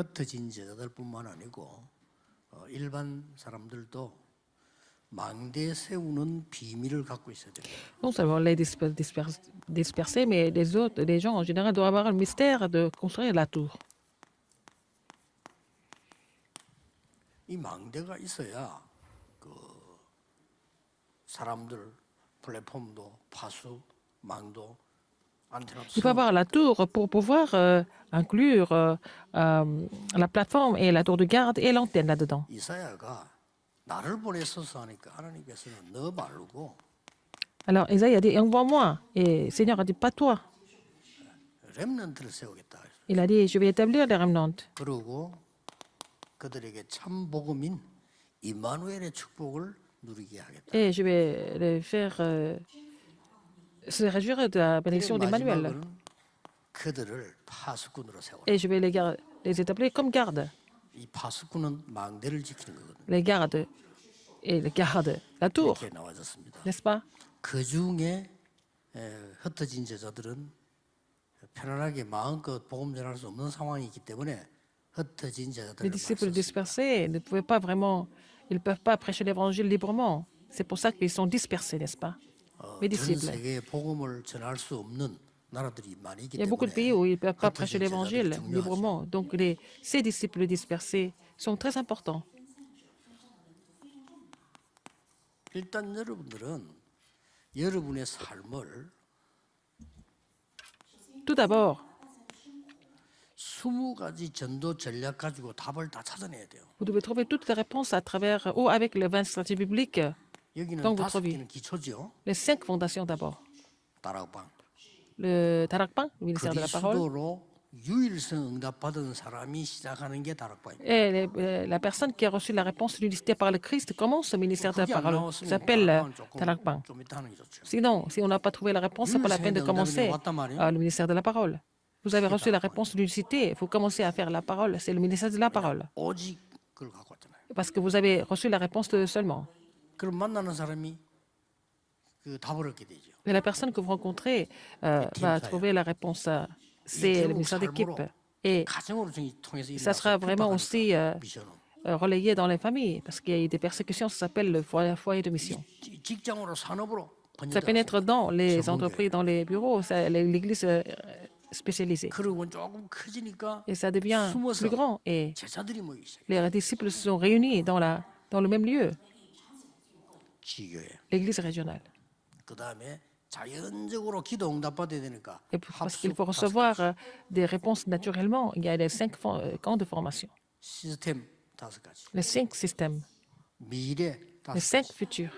흩어진 제자들뿐만 아니고 일반 사람들도 망대 세우는 비밀을 갖고 있어야 됩니다. Non seulement les dispersés, mais les autres, les gens en général doivent avoir le mystère de construire la tour. 이 망대가 있어야 그 사람들 플랫폼도 파수 망도 안테나 Il faut avoir la tour pour pouvoir inclure la plateforme et la tour de garde et l'antenne là-dedans. 이사야가 나를 보내소서 하니까 하나님께서는 너 말고 Alors Isaïe a dit, envoie-moi. Et le Seigneur a dit, pas toi. 렘넌트를 세우겠다. Il a dit, je vais établir les remnantes. 그러고 그들에게 참 복음인 임마누엘의 축복을 누리게 하겠다. Et je vais les faire se réjouir de la bénédiction d'Emmanuel. 마지막으로는 그들을 파수꾼으로 세워라. Et je vais les établir comme gardes. 이 파수꾼은 망대를 지키는 거거든요. Les gardes et les gardes, la tour, 이렇게 나와졌습니다. n'est-ce pas? 그 중에 흩어진 제자들은 편안하게 마음껏 복음 전할 수 없는 상황이 있기 때문에 흩어진 Les 제자들을 disciples 말씀했습니다. dispersés ne pouvaient pas vraiment, ils ne peuvent pas prêcher l'évangile librement. C'est pour ça qu'ils sont dispersés, n'est-ce pas? Mes 전 disciples. 세계에 복음을 전할 수 없는 나라들이 많이 있기 Il y a beaucoup de pays 때문에 où ils ne peuvent pas prêcher 흩어진 l'évangile 제자들이 중요하죠. librement. Donc ces disciples dispersés sont très importants. 일단 여러분들은 여러분의 삶을 Tout d'abord, 20가지 전도 전략 가지고 답을 다 찾아내야 돼요. vous devez trouver toutes les réponses à travers ou avec les 20 stratégies bibliques 여기는 dans votre 5 vie. 개는 기초죠. Les 5 fondations d'abord. 다락방. Le Tarakpan, le ministère de la parole. 그리스도로 유일성 응답받은 사람이 시작하는 게 다락방입니다. Et la personne qui a reçu la réponse sollicitée par le Christ commence le ministère de la 그게 안 parole. 나왔으면 Ça s'appelle 조금 Tarakpan. 좀 이따 하는 게 좋죠. Sinon, si on n'a pas trouvé la réponse, ce n'est pas la peine de commencer le ministère de la parole. Vous avez reçu la réponse sollicitée, il faut commencer à faire la parole. C'est le ministère de la parole. 오직 그걸 갖고 왔잖아요. Parce que vous avez reçu la réponse seulement. 그럼 만나는 사람이 그 답을 얻게 되죠. Mais la personne que vous rencontrez va trouver la réponse. C'est le ministère d'équipe. Et 가정으로 통해서 ça sera vraiment aussi 미션은 relayé dans les familles, parce qu'il y a eu des persécutions, ça s'appelle le foyer de mission. 직장으로 산업으로 Ça pénètre dans les entreprises, dans les bureaux, l'église spécialisée. 그리고 조금 커지니까 Et ça devient 숨어서 plus grand. Et 제자들이 모이기 시작해요. les disciples se sont réunis dans le même lieu, 지교회. l'église régionale. 그 다음에 자연적으로 기도 응답받아야 되니까 Et parce qu'il 합숙 faut recevoir des réponses naturellement, il y a les 5 camps de formation, 시스템 5가지, les 5 systèmes, 미래 les 5가지. 5 futurs,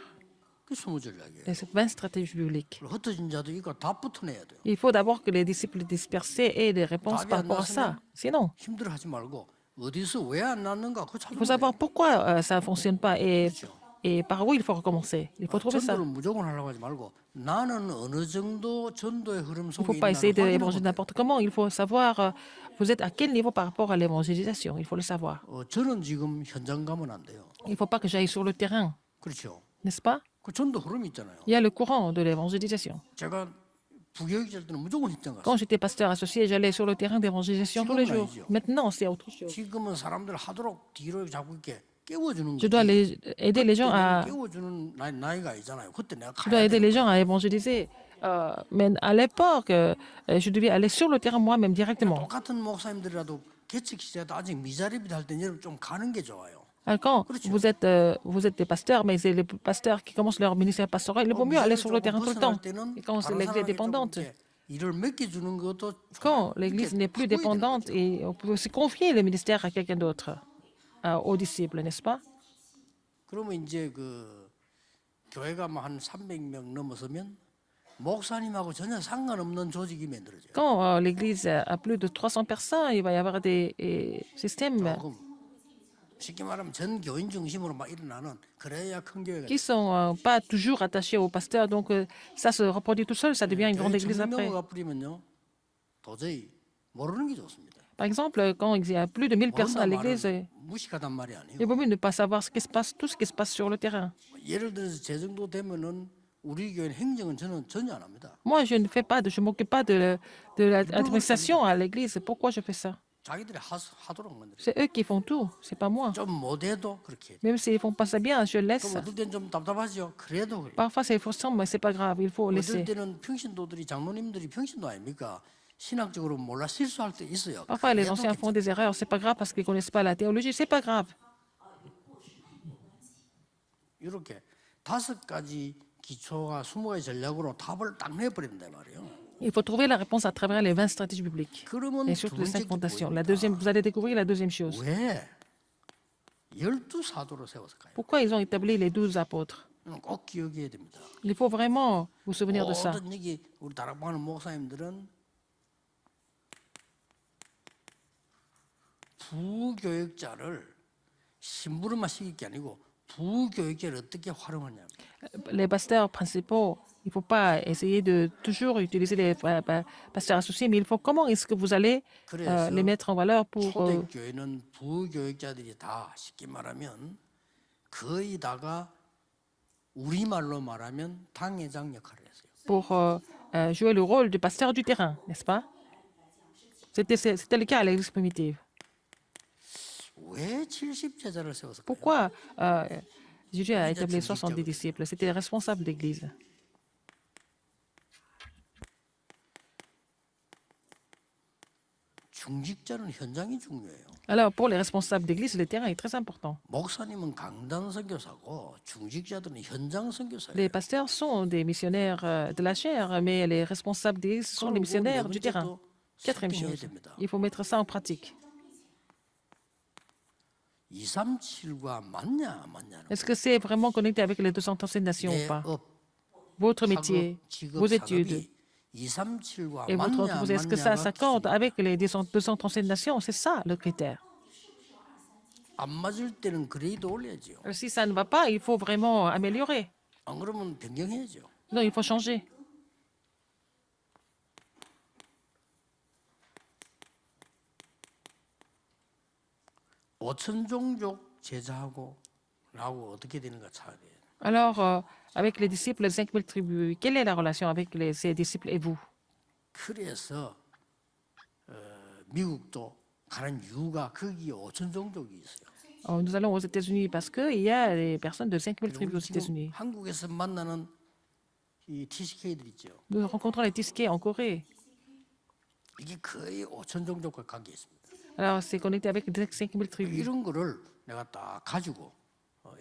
그 20전략이에요. les 20 stratégies bibliques. 흩어진 자도 이거 다 붙어내야 돼요. Il faut d'abord que les disciples dispersés aient des réponses par rapport à ça. Sinon, 힘들어하지 말고 어디서 왜 안 났는가 그거 il faut 찾아봐야 savoir pourquoi ça ne fonctionne pas et par où il faut recommencer. Il faut trouver ça. 전도를 무조건 하려고 하지 말고 나는 어느 정도 전도의 흐름 Il ne 속에 faut pas essayer 있는가를 d'évangéliser n'importe comment. Il faut savoir, vous êtes à quel niveau par rapport à l'évangélisation. Il faut le savoir. 저는 지금 현장 가면 안 돼요. Il ne faut pas que j'aille sur le terrain, 그렇죠. n'est-ce pas? 그 전도 흐름이 있잖아요. Il y a le courant de l'évangélisation. 제가 부교육자 때는 무조건 현장 갔어요. Quand j'étais pasteur associé, j'allais sur le terrain d'évangélisation tous les jours. Maintenant, c'est autre chose. 지금은 사람들 하도록 뒤로 자꾸 이렇게 깨워주는 Je dois 거지. aider les gens à, 깨워주는 나이가 아니잖아요. 그때 내가 je dois 가야 aider 돼. les gens à évangéliser. Mais à l'époque, je devais aller sur le terrain moi-même directement. 똑같은 목사님들이라도 개척 시대도 아직 미자립이다 할 때는 여러분 좀 가는 게 좋아요. Alors, quand vous êtes des pasteurs, mais c'est les pasteurs qui commencent leur ministère pastoral, il vaut mieux aller sur le terrain tout le temps. Et quand l'église est dépendante, 일을 맡겨주는 것도 quand l'église n'est plus dépendante, et on peut aussi confier le ministère à quelqu'un d'autre, aux disciples, n'est-ce pas? 그러면 이제 그 교회가 한 300명 넘어서면 목사님하고 전혀 상관없는 조직이 만들어져요. Quand l'église a plus de 300 personnes, il va y avoir des systèmes 조금 쉽게 말하면 전 교인 중심으로 막 일어나는 그래야 큰 교회가 qui sont pas toujours attachés au pasteur. Donc, ça se reproduit tout seul, ça devient une grande église après. 정명호가 뿌리면요 도저히 모르는 게 좋습니다. Par exemple, quand il y a plus de 1000 personnes à l'église, 무식하단 말이 아니에요. il vaut mieux ne pas savoir ce qui se passe, tout ce qui se passe sur le terrain. 예를 들어서 제 정도 되면은 우리 교회 행정은 저는 전혀 안 합니다. Moi, je ne fais pas, je m'occupe pas de l'administration à l'église. Pourquoi je fais ça? 자기들이 하도록 만들어요. C'est eux qui font tout, c'est pas moi. 좀 못해도 그렇게 해요. Même s'ils font pas ça bien, je laisse. 그럼 어떨 땐 좀 답답하죠. 그래도 그래요. Parfois c'est frustrant, mais c'est pas grave, il faut 어떨 laisser. 때는 평신도들이 장로님들이 평신도 아닙니까? 신학적으로 몰라 실수할 때 있어요. Parfois les 그래도 anciens font des erreurs, c'est pas grave parce qu'ils connaissent pas la théologie, c'est pas grave. 이렇게 5가지 기초와 20가지 전략으로 답을 딱 내버린다 말이에요. Il faut trouver la réponse à travers les 20 stratégies bibliques 그러면 et 두 surtout les 5 번째 게 fondations. La 뭐입니까? deuxième, vous allez découvrir la deuxième chose. 왜 12사도로 세웠을까요? Pourquoi ils ont établi les 12 apôtres? 꼭 기억해야 됩니다. Il faut vraiment vous souvenir de ça. 모든 여기 우리 다락방하는 목사님들은 부교육자를 심부름만 시킬 게 아니고 부교육자를 어떻게 활용하냐. Les pasteurs principaux, il ne faut pas essayer de toujours utiliser les pasteurs associés, mais il faut comment est-ce que vous allez les mettre en valeur pour 초대교회는 부교육자들이 다 쉽게 말하면 거의 다가 우리말로 말하면 당회장 역할을 했어요. pour jouer le rôle du pasteur du terrain, n'est-ce pas? C'était le cas à l'église primitive. 왜 70제자를 세웠을까요? Pourquoi Jésus a établi 70 disciples? C'était les responsables d'église. 중직자는 현장이 중요해요. Alors, pour les responsables d'église, le terrain est très important. 목사님은 강단 선교사고 중직자들은 현장 선교사예요. Les pasteurs sont des missionnaires de la chair, mais les responsables d'église sont des missionnaires du terrain. Quatrième chose, il faut mettre ça en pratique. 237과 맞냐 안 맞냐는 Est-ce que c'est vraiment connecté avec les 237 nations ou pas? 업, Votre métier, 직업, vos études 사업이 237과 et votre 맞냐 entreprise, 안 est-ce que ça 맞냐가 s'accorde avec les 237 nations? C'est ça le critère. 안 맞을 때는 그레이드 올려야죠. Si ça ne va pas, il faut vraiment améliorer. 안 그러면 변경해야죠. Non, il faut changer. 오천 종족 제자하고 나하고 어떻게 되는가 차야 돼요. Alors, avec les disciples, les 5000 tribus, quelle est la relation avec ces disciples et vous? 그래서 미국도 가는 이유가 거기에 오천 종족이 있어요. Nous allons aux États-Unis parce qu'il y a des personnes de 5000 tribus aux 우리 지금 États-Unis. 한국에서 만나는 이 TCK들 있죠. Nous rencontrons les Tiskés en Corée. 이게 거의 오천 종족과 관계 있습니다. Alors, c'est connecté avec les 5000 tribus. 이런 거를 내가 딱 가지고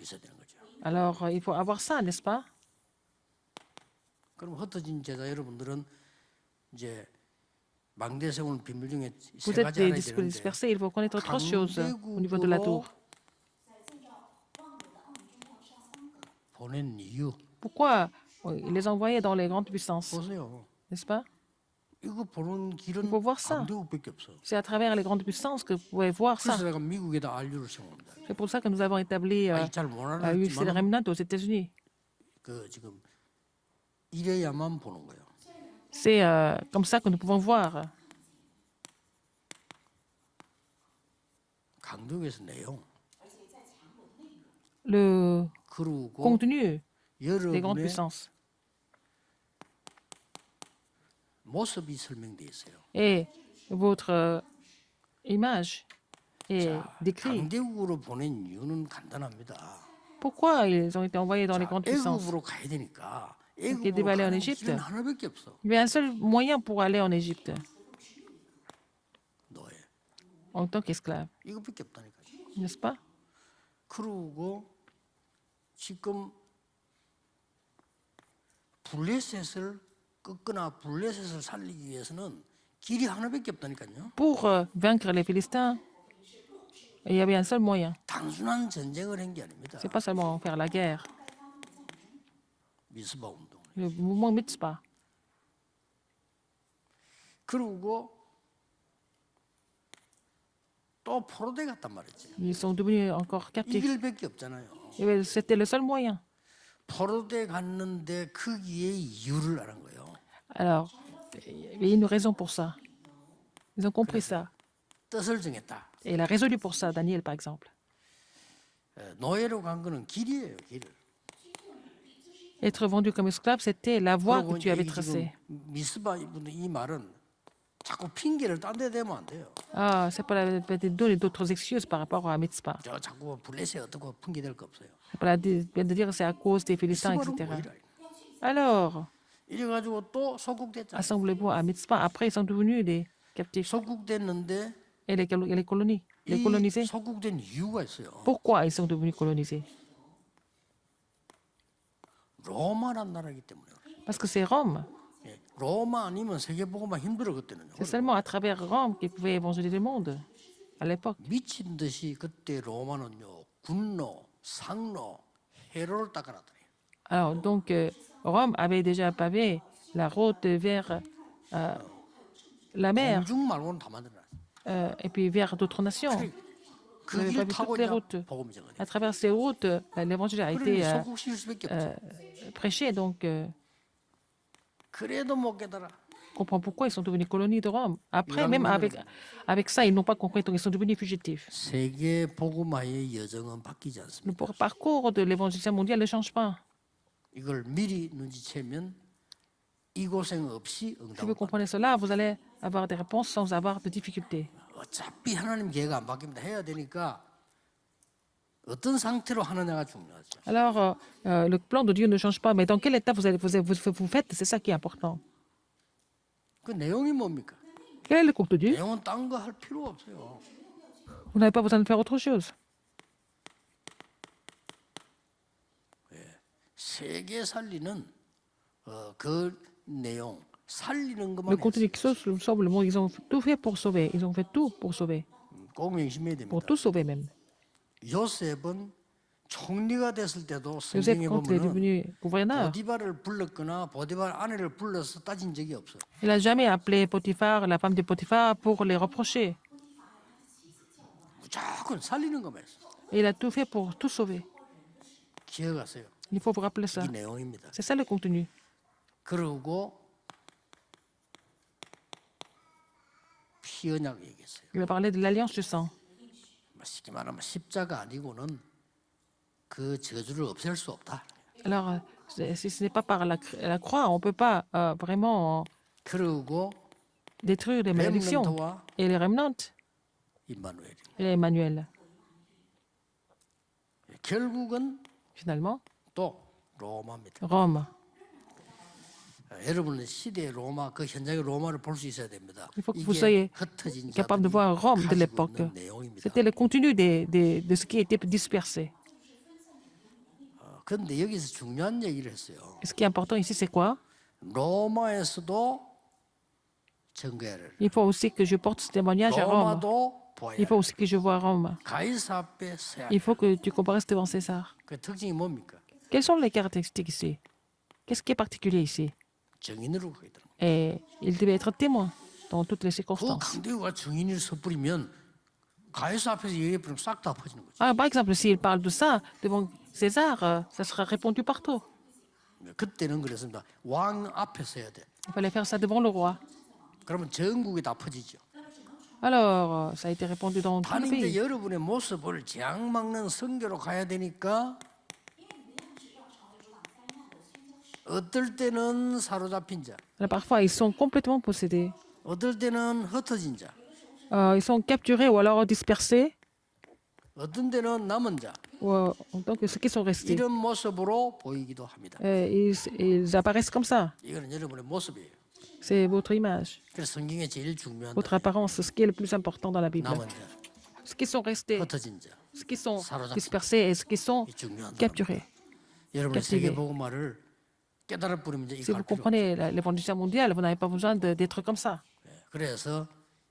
있어야 되는 거죠. Alors, il faut avoir ça, n'est-ce pas? 그럼 흩어진 제자 여러분들은 이제 망대 세우는 비밀 중에 Vous 세 êtes 가지 des 알아야 disciples 되는데 dispersés, il faut connaître trois choses au niveau de la tour. 보낸 이유 Pourquoi il les envoyait dans les grandes puissances, 보세요. n'est-ce pas? 이거 보는 길은 Il faut voir ça. 강대국밖에 없어. C'est à travers les grandes puissances que vous pouvez voir ça. 그래서 내가 미국에다 알류를 세웁니다. C'est pour ça que nous avons établi 잘못 UC de 알았지만 Remnant aux États-Unis. 그 지금 이래야만 보는 거예요. C'est comme ça que nous pouvons voir 강대국에서 내용 le 그리고 contenu des grandes 여러분의 puissances. 모습이 설명돼 있어요. Et votre image est décrite. 강대국으로 보낸 이유는 간단합니다. Pourquoi ils ont été envoyés dans les grandes puissances? 애굽으로 가야 되니까 il 애굽으로 devait aller en 가는 Égypte. 길은 하나밖에 없어. Il y a un seul moyen pour aller en Égypte 노예. en tant qu'esclave, 이것밖에 없다니까요. n'est-ce pas? 그리고 지금 블레셋을 꺾거나 블레셋을 살리기 위해서는 길이 하나밖에 없다니까요. Pour vaincre les Philistins, il y avait un seul moyen. 단순한 전쟁을 한 게 아닙니다. C'est pas seulement faire la guerre, 미스바 운동. le mouvement Mitzpah. 그리고 또 포로대 갔단 말이지. Ils sont devenus encore 이 captifs. 길밖에 없잖아요. C'était le seul moyen. 포로대 갔는데 거기에 이유를 아는 거예요. Alors, il y a une raison pour ça. Ils ont compris ça. 뜻을 정했다. Et il a résolu pour ça, Daniel, par exemple. 노예로 간 거는 길이에요, 길. Être vendu comme esclave, c'était la voie 그리고 que tu 이제 avais 이 tracée. 지금 미스바 이 말은 자꾸 핑계를 딴 데 대면 안 돼요. Ah, c'est pas la peine de donner d'autres excuses par rapport à Mitzpah. 저 자꾸 블레셋 어떻고 핑계 댈 거 없어요. C'est pas la peine de dire que c'est à cause des Philistins, 스바는 etc. 뭐이라. Alors, 이래가지고 또 소국됐잖아요. assemblez-vous à Mitzpah. Après, ils sont devenus des captifs. 소국됐는데 Et les colonies, les 이 colonisés. 소국된 이유가 있어요. Pourquoi ils sont devenus colonisés? 로마란 나라이기 때문에. Parce que c'est Rome. 예, 로마 아니면 세계보고만 힘들어 그때는요. C'est seulement à travers Rome qu'ils pouvaient évangéliser le monde à l'époque. 미친 듯이 그때 로마는요 군로, 상로, 해로를 닦아놨더니 Alors, donc, Rome avait déjà pavé la route vers la mer 공중 말고는 다 만들어놨어요. et puis vers d'autres nations. 그 Vous avez 길 pas vu 타고 toutes les 이제 routes. 복음이 전해. À travers ces routes, l'évangile a été 그러니 소국시킬 수밖에 없죠. prêché. Donc, 그래도 못 깨달아. on comprend pourquoi ils sont devenus colonies de Rome. Après, même avec ça, ils n'ont pas compris, donc ils sont devenus fugitifs. 세계 복음화의 여정은 바뀌지 Le 않습니다. parcours de l'évangélisation mondiale ne change pas. 이걸 미리 눈치채면 이 고생 없이 Si vous 응답을 받는. comprenez cela, vous allez avoir des réponses sans avoir de difficultés. 어차피 하나님 계획 안 바뀝니다. 해야 되니까 어떤 상태로 하느냐가 중요하죠. Alors, le plan de Dieu ne change pas, mais dans quel état vous faites, c'est ça qui est important. 그 내용이 뭡니까? Quel est le contenu? 내용은 딴 거 할 필요 없어요. Vous n'avez pas besoin de faire autre chose. 세계 살리는 그 내용 살리는 Le 것만 contenu 했어요. qui sauve le monde, ils ont tout fait pour sauver. Ils ont fait tout pour sauver, 꼭 명심해야 pour 됩니다. tout sauver même. 요셉은 총리가 됐을 때도 Joseph, 성경에 quand il est 보면은 devenu gouverneur, 보디발을 불렀거나 보디발 아내를 불러서 따진 적이 없어. il n'a jamais appelé Potiphar, la femme de Potiphar, pour les reprocher. 무조건 살리는 것만 했어. Et il a tout fait pour tout sauver. 기억하세요. Il faut vous rappeler ça. 이 내용입니다. C'est ça le contenu. 그러고 피 언약 얘기했어요. Il a parlé de l'alliance du sang. 쉽게 말하면 십자가 아니고는 그 저주를 없앨 수 없다. Alors, si ce n'est pas par la croix, on ne peut pas vraiment 그러고 détruire les malédictions. 렘넌트와 Et les remnants, 임마누엘이. et Emmanuel. 결국은 Finalement, 또 로마입니다. Rome. 여러분은 시대의 로마, 그 현장의 로마를 볼 수 있어야 됩니다. Il faut que vous 이게 soyez 흩어진 capable de 자들이 voir Rome de 가지고 l'époque. 있는 내용입니다. C'était le contenu de ce qui était dispersé. 그런데 여기서 중요한 얘기를 했어요. Et ce qui est important ici, c'est quoi? 로마에서도 증거를, Il faut aussi que je porte ce témoignage à Rome. 로마도 보아야 Il faut aussi que je vois Rome. 가이사 앞에 서야. Il faut que tu comparaisses devant César. 그 특징이 뭡니까? Quelles sont les caractéristiques ici? Qu'est-ce qui est particulier ici? 증인으로 가야 되는 거예요. Et il devait être témoin dans toutes les 그 circonstances. 강대우가 증인을 섣부리면 가이사 앞에서 얘기해버리면 싹 다 퍼지는 거죠. Ah, par exemple, s'il parle de ça devant César, ça sera répandu partout. 그때는 그랬습니다. 왕 앞에서 해야 돼. Il fallait faire ça devant le roi. 그러면 전국에 다 퍼지죠. Alors, ça a été répandu dans tout le 단 이제 pays. 여러분의 모습을 재앙막는 성교로 가야 되니까 어떨 때는 사로잡힌 자, Alors, parfois, ils sont complètement possédés. 어떨 때는 흩어진 자, Ils sont capturés ou alors dispersés. 어떤 데는 남은 자 Donc, ceux qui sont restés, 이런 모습으로 보이기도 합니다. ils apparaissent comme ça. 이거는 여러분의 모습이에요. C'est votre image, 그래서 성경에 제일 중요한 votre apparence, c'est ce qui est le plus important dans la Bible. 남은 자, Ceux qui sont restés, 흩어진 자, ceux qui sont 사로잡힌 dispersés et ceux qui sont 이 중요한 capturés. 여러분의 captivé. 세계 복음화를 깨달을 뿐이면 이제 Si 이거 vous 할 필요 없어요. comprenez l'évangélisation mondiale, vous n'avez pas besoin d'être comme ça. 그래서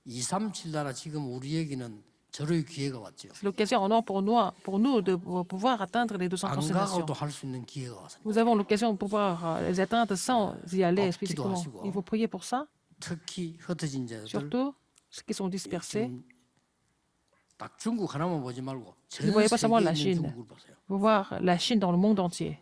237 나라 지금 우리에게는 절호의 기회가 왔죠. C'est l'occasion en or pour nous de pouvoir atteindre les 236 안 nations. 가고도 할 수 있는 기회가 왔습니다. Nous avons l'occasion de pouvoir les atteindre sans y aller physiquement. 기도하시고. Il faut prier pour ça, 특히 흩어진 자들 surtout ceux qui sont dispersés. 딱 중국 하나만 보지 말고 전 Ne voyez pas seulement 세계에 la 있는 Chine. 중국을 보세요. Vous voir la Chine dans le monde entier.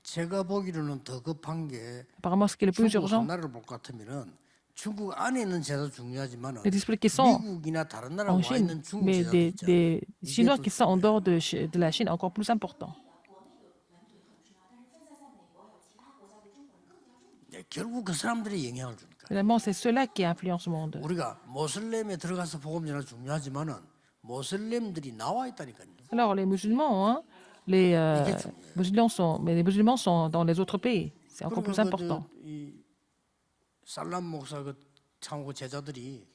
제가 보기로는 더 급한 게 Apparemment, ce qui est le plus 중국 urgent, 하나를 볼 것 같으면은 중국 안에 있는 제도 중요하지만 les disciples qui sont 미국이나 다른 나라 en 와 Chine, 있는 중국 mais 제도도 있잖아요. des Chinois 더 qui sont en dehors de la Chine, encore plus important. 네, 결국 그 사람들이 영향을 주니까. Finalement, c'est cela qui influence le monde. 우리가 모슬렘에 들어가서 복음 전하는 중요하지만은 모슬렘들이 나와 있다니까요. Alors, les musulmans, hein, les mais les musulmans sont dans les autres pays. C'est encore plus important. 이 살람 목사 그 창고 제자들이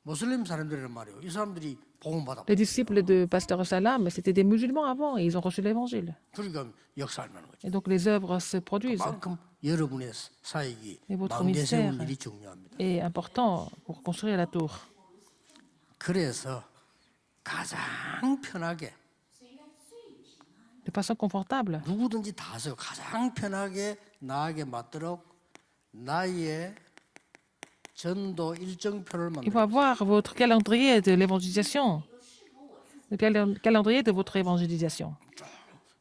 모슬렘 사람들이란 말이에요. 이 사람들이 복음 받아. Les disciples de Pasteur Salam, c'était des musulmans avant et ils ont reçu l'évangile. 그러니까 역사를 하는 거죠. Et donc les œuvres se produisent. 그만큼 여러분의 사역이 Et votre 망대 세우는 ministère 일이 중요합니다. est important pour construire la tour. 그래서 가장 편하게 De façon confortable. 누구든지 다 하세요. 가장 편하게 나에게 맞도록 나의 전도 일정표를 Il faut 만들어. avoir votre calendrier de l'évangélisation. Le calendrier de votre évangélisation.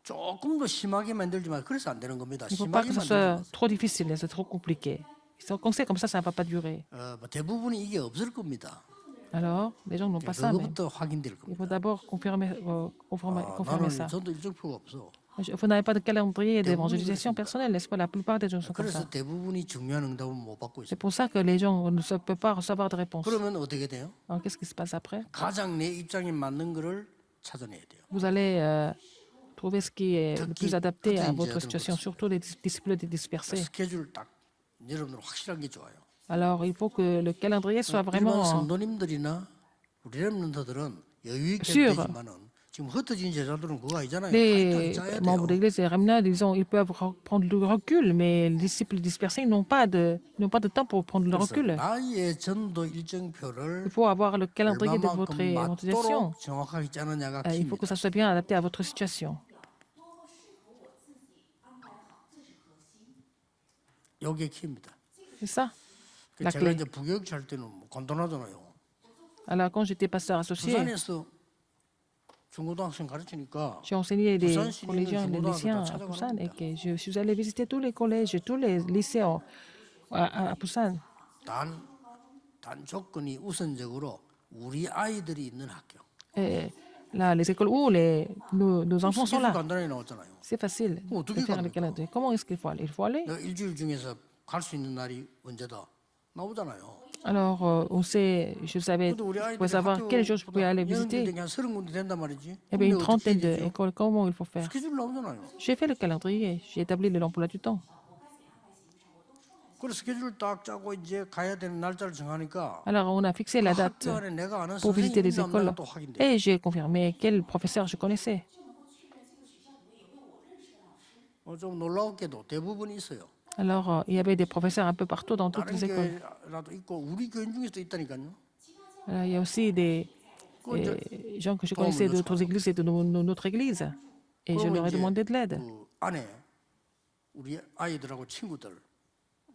조금 더 심하게 만들지만 그래서 안 되는 겁니다. Il ne faut pas 심하게 que ce 만들면 soit trop difficile, c'est trop compliqué. Quand c'est comme ça ne va pas durer. 뭐 대부분이 이게 없을 겁니다. Alors, les gens n'ont pas ça, mais 그것부터 확인될 il 겁니다. faut d'abord confirmer 나는 ça. 전도 일정표가 없어. Vous n'avez pas de calendrier d'évangélisation personnelle, n'est-ce pas? La plupart des gens sont comme 그래서 ça. 대부분이 중요한 응답은 못 받고 C'est 있어요. pour ça que les gens ne peuvent pas recevoir de réponse. 그러면 어떻게 돼요? Alors, qu'est-ce qui se passe après? 가장 내 입장에 맞는 거를 찾아내야 돼요. Vous allez trouver ce qui est le plus adapté à votre situation, surtout les disciples dispersés. 스케줄 딱 여러분들 확실한 게 좋아요. Alors, il faut que le calendrier soit 일반 vraiment 성도님들이나 우리 렘넌트들은 여유 있게 Sûr. 되지만은 지금 흩어진 제자들은 그거 아니잖아요. les 짜야 돼요. membres de l'Église et les remnants, ils peuvent prendre le recul, mais les disciples dispersés n'ont pas de temps pour prendre le 그래서 recul. 나의 전도 일정표를 Il faut avoir le calendrier de votre 얼마만큼 évangélisation. 맞도록 정확하게 짜느냐가 Il faut 킵니다. que ça soit bien adapté à votre situation. 이게 킵니다. C'est ça, la 제가 clé. 이제 부교육자 할 때는 뭐 간단하잖아요. Alors, quand j'étais pasteur associé, 부산에서 중고등학생 가르치니까 j'ai enseigné des 부산 시내는 collégiens et des 중고등학교 lycéens 다 à Busan et 찾아가랍니다. que je suis allé visiter tous les collèges et tous les lycées à Busan. 단 조건이 우선적으로 우리 아이들이 있는 학교. Et là, les écoles où nos enfants sont 스케줄 là. 간단하게 나왔잖아요. C'est facile Oh, de 어떻게 faire le 갑니까? calendrier. Comment est-ce qu'il faut aller? Il faut aller. 내가 일주일 중에서 갈 수 있는 날이 언제다 나오잖아요. Alors, je savais, 근데 우리 je 아이들이 pouvais savoir quel jour je pouvais aller visiter. 그냥 30군데 된단 말이지. Il y avait une 근데 어떻게 trentaine 되죠? d'écoles. Comment il faut faire? 스케줄 나오잖아요. J'ai fait le calendrier, j'ai établi l'emploi du temps. 그래서 스케줄 딱 짜고 이제 가야 되는 날짜를 정하니까 Alors, on a fixé la date 학교 안에 내가 아는 pour visiter les 선생님이 écoles 없나 또 확인돼. et j'ai confirmé quel professeur je connaissais. 좀 놀라웠게도 대부분 있어요. Alors, il y avait des professeurs un peu partout dans toutes 다른 les écoles. 교회라도 있고 우리 교회 중에서도 있다니까요. Alors, il y a aussi des gens que je connaissais d'autres églises et de notre église. Et je leur ai demandé de l'aide. 그 안에 우리 아이들하고 친구들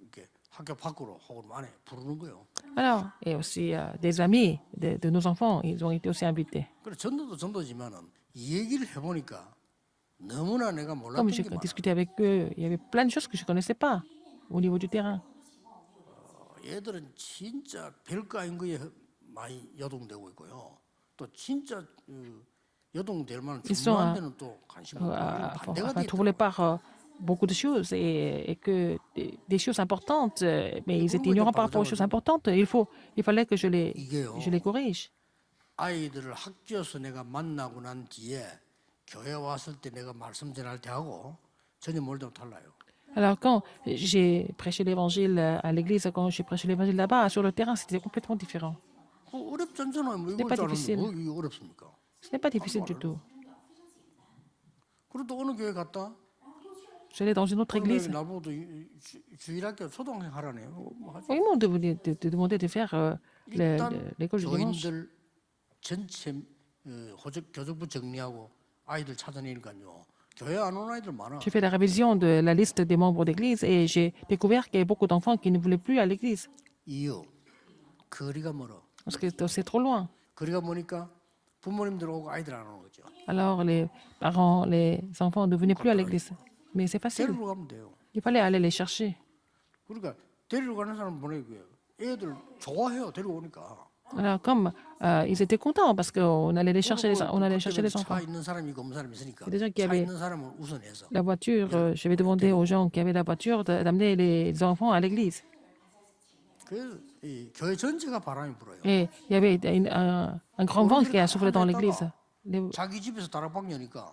이렇게 학교 밖으로 혹은 안에 부르는 거예요. Alors, et aussi des amis de nos enfants, ils ont été aussi invités. 그래 전도도 전도지만은 이 얘기를 해보니까 너무나 내가 몰랐던 Comme 게 j'ai 많아. discuté avec eux, il y avait plein de choses que je ne connaissais pas au niveau du terrain. 얘들은 진짜 별거 아닌 거에 많이 여동되고 있고요. 또 진짜 여동될 만한 Ils sont 중요한 데는 또 관심 없고 반대가 돼 trouver par beaucoup de choses et que des choses importantes, mais ils étaient ignorants par rapport aux choses importantes. Il fallait que je les corrige. 아이들을 학교에서 내가 만나고 난 뒤에 교회 왔을 때 내가 말씀 전할 때하고 전혀 뭘도 달라요. Alors, quand j'ai prêché l'évangile à l'église, quand j'ai prêché l'évangile là-bas, sur le terrain, c'était complètement différent. 어렵지 않잖아요. 뭐 n'est 이걸 pas 자르는 difficile. 뭐 이게 어렵습니까? Ce n'est pas difficile du tout. 그래도 어느 교회 갔다? J'allais dans une autre église. 나보고 주일학교 초등학생 하라네요. 뭐 하지? Ils m'ont demandé de faire 일단 l'école du dimanche. 교인들 전체 교적부 정리하고 아이들 찾아내니까요. 교회 안 오는 아이들 많아. J'ai fait la révision de la liste des membres d'église et j'ai découvert qu'il y avait beaucoup d'enfants qui ne voulaient plus à l'église 이유 거리가 멀어. parce que c'est trop loin. 거리가 머니까 부모님들 오고 아이들 안 오는 거죠. Alors les parents, les enfants ne venaient plus à l'église. Mais c'est facile. 데리러 가면 돼요. Il fallait aller les chercher. 그러니까 데리러 가는 사람 보내고요. 애들 좋아해요. 데리러 오니까. Alors, comme ils étaient contents parce qu'on allait les chercher, on allait chercher 그때는 les enfants. 차 있는 사람이 있고 없는 사람이 있으니까 Il y a des gens qui 차 avaient 있는 사람을 우선해서 la voiture. Je vais demander aux gens qui avaient la voiture d'amener les enfants à l'église. 그 이 교회 전체가 바람이 불어요. Et il y avait un grand vent qui a soufflé dans l'église. Les, 자기 집에서 다락방 여니까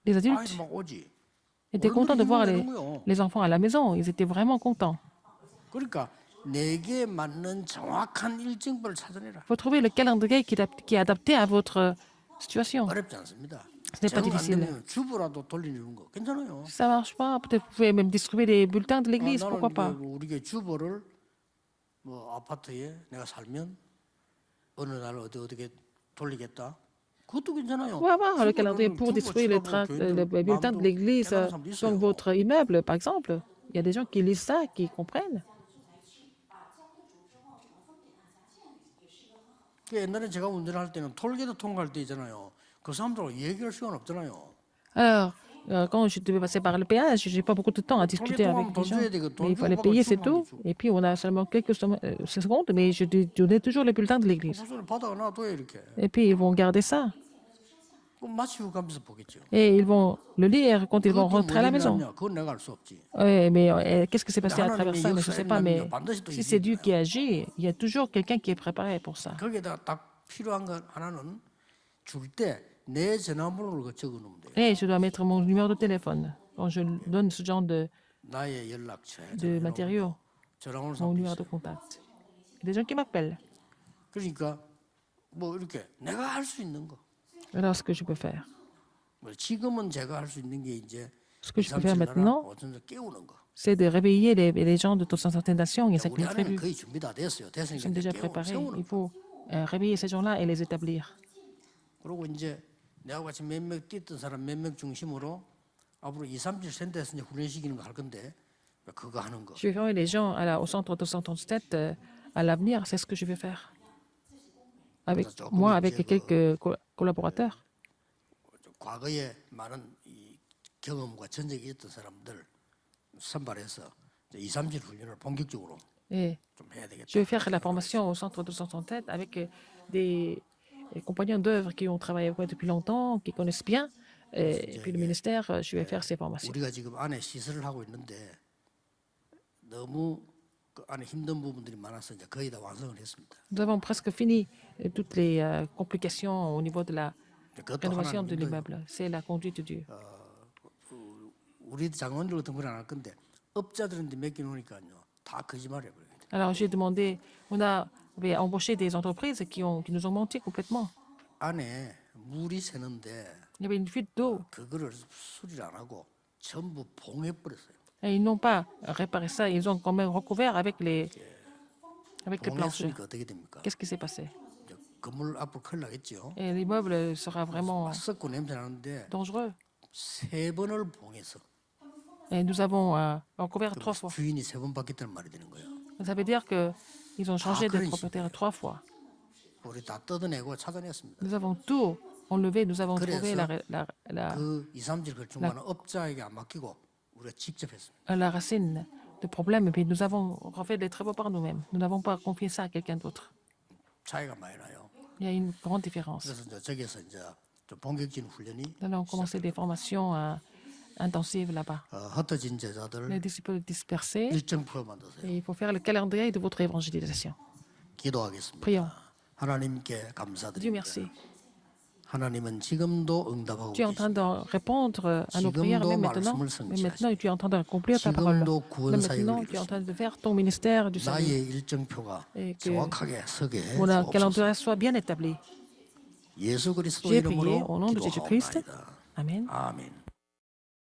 les 아이들 adultes 막 오지. étaient contents de voir 얼마나 힘을 내는 거요. les enfants à la maison. Ils étaient vraiment contents. 그러니까 내게 맞는 정확한 일정표를 찾아내라. Il faut trouver le calendrier qui est adapté à votre situation. 어렵지 않습니다. Ce n'est pas 정 안 difficile. 되면 주보라도 돌리는 거 괜찮아요. Si ça ne marche pas, peut-être vous pouvez même distribuer des bulletins de 아, l'église, 나는 pourquoi 이게 pas. 우리 교회 주보를 뭐 아파트에 내가 살면 어느 날 어떻게 돌리겠다. 그것도 괜찮아요. On va avoir le 주보를 calendrier pour 주보 distribuer les, 쳐다보고 les 교인들 bulletins de 마음도 l'église 깨달은 사람도 sur 있어요. votre immeuble, par exemple. Il y a des gens qui lisent ça, qui comprennent. 그 옛날에 제가 운전할 때는 톨게이트 통과할 때 있잖아요. 그 사람들하고 얘기할 시간 없잖아요. Alors, quand je devais passer par le péage, j'ai pas beaucoup de temps à discuter avec les gens. Mais il fallait payer, c'est tout. Et puis, on a seulement quelques secondes, mais je donnais toujours les bulletins de l'église. 무슨 바다가 놔둬요 이렇게. Et puis, ils vont garder ça. 그럼 마치고 가면서 보겠죠. Et ils vont le lire quand ils vont rentrer à la maison. 그건 내가 알 수 없지. Ouais, mais qu'est-ce qui s'est passé à travers ça? Mais je ne sais pas. Mais si c'est Dieu qui agit, il y a toujours quelqu'un qui est préparé pour ça. 거기에다 딱 필요한 건 하나는 줄 때 내 전화번호를 적어놓으면 돼요. Et je dois mettre mon numéro de téléphone. Quand je donne ce genre 나의 연락처, de matériaux, 전화 오는 mon 사람도 numéro de 있어요. contact. Il y a des gens qui m'appellent. 그러니까 뭐 이렇게 내가 할 수 있는 거. Alors, ce que je peux faire. 뭐 지금은 제가 할 수 있는 게 이제 Ce que je peux faire maintenant, 어쩐지 깨우는 거. c'est de réveiller les gens de toutes certaines nations. Il y a 5 우리 000 안에는 tribus. 거의 준비 다 됐어요. Ils 됐으니까 sont déjà 이제 préparés. 세우는 Il 거. faut réveiller ces gens-là et les établir. 그리고 이제 내가 같이 몇 명 뛰었던 사람 몇 명 중심으로 앞으로 2, 3주 센터에서 이제 훈련시키는 거 할 건데 그거 하는 거. Je vais former les gens au centre 237 à l'avenir. C'est ce que je vais faire. Avec moi, avec quelques collaborateurs. 과거에 많은 이 경험과 전적이 있던 사람들 선발해서 2, 3주 훈련을 본격적으로 Et 좀 해야 되겠다. je vais faire la formation au centre 237 avec des compagnons d'œuvre qui ont travaillé avec moi depuis longtemps, qui connaissent bien. Et puis le ministère, je vais faire ces formations. 우리가 지금 안에 시설을 하고 있는데 너무 그 안에 힘든 부분들이 많아서 이제 거의 다 완성을 했습니다. Nous avons presque fini toutes les complications au niveau de la 그것도 rénovation de 하나는 l'immeuble. C'est la conduite de Dieu. 우리 장원들 같은 건 안 할 건데 업자들한테 맡겨놓으니까요 다 거짓말해 버려요. Alors j'ai demandé, avait embauché des entreprises qui nous ont menti complètement. 안에 물이 새는데 Il y avait une fuite d'eau 그거를 수리를 안 하고 전부 봉해 버렸어요. et ils n'ont pas réparé ça. Ils ont quand même recouvert avec les planches. 봉했으니까 어떻게 됩니까? Qu'est-ce qui s'est passé? 이제 건물 앞으로 큰일 나겠죠. Et l'immeuble sera vraiment 썩고 냄새 나는데 dangereux. 3번을 봉해서 Et nous avons recouvert 3 fois. 주인이 3번 바뀌었다는 말이 되는 거예요. Ça veut dire qu'ils ont changé de propriétaire 3 fois. 우리 다 뜯어내고 찾아냈습니다. Nous avons tout enlevé. Nous avons trouvé 그 2, 3질 걸중간은 업자에게 안 맡기고 우리가 직접 했습니다. la racine du problème. Et puis nous avons refait les travaux par nous-mêmes. Nous n'avons pas confié ça à quelqu'un d'autre. 차이가 많이 나요. Il y a une grande différence. 그래서 이제 저기서 이제 좀 본격적인 훈련이 Nous allons commencer des formations intensives là-bas. 흩어진 제자들 Les disciples dispersés. 일정표 만드세요. Et il faut faire le calendrier de votre évangélisation. 기도하겠습니다. Prions. 하나님께 Dieu 감사드립니다. merci. 하나님은 지금도 응답하고 Tu es en train 계십니다. de répondre à nos prières, même maintenant. Mais maintenant, tu es en train d'accomplir ta parole. 지금도 구원 Mais maintenant, 사역을 tu es en 이루십니다. train de faire ton ministère du salut. 나의 일정표가 Et que 정확하게 서게 mon 해주옵소서. calendrier soit bien établi. 예수 그리스도 J'ai prié 이름으로 au nom de Jésus-Christ. 기도하옵나이다. Amen. 아멘.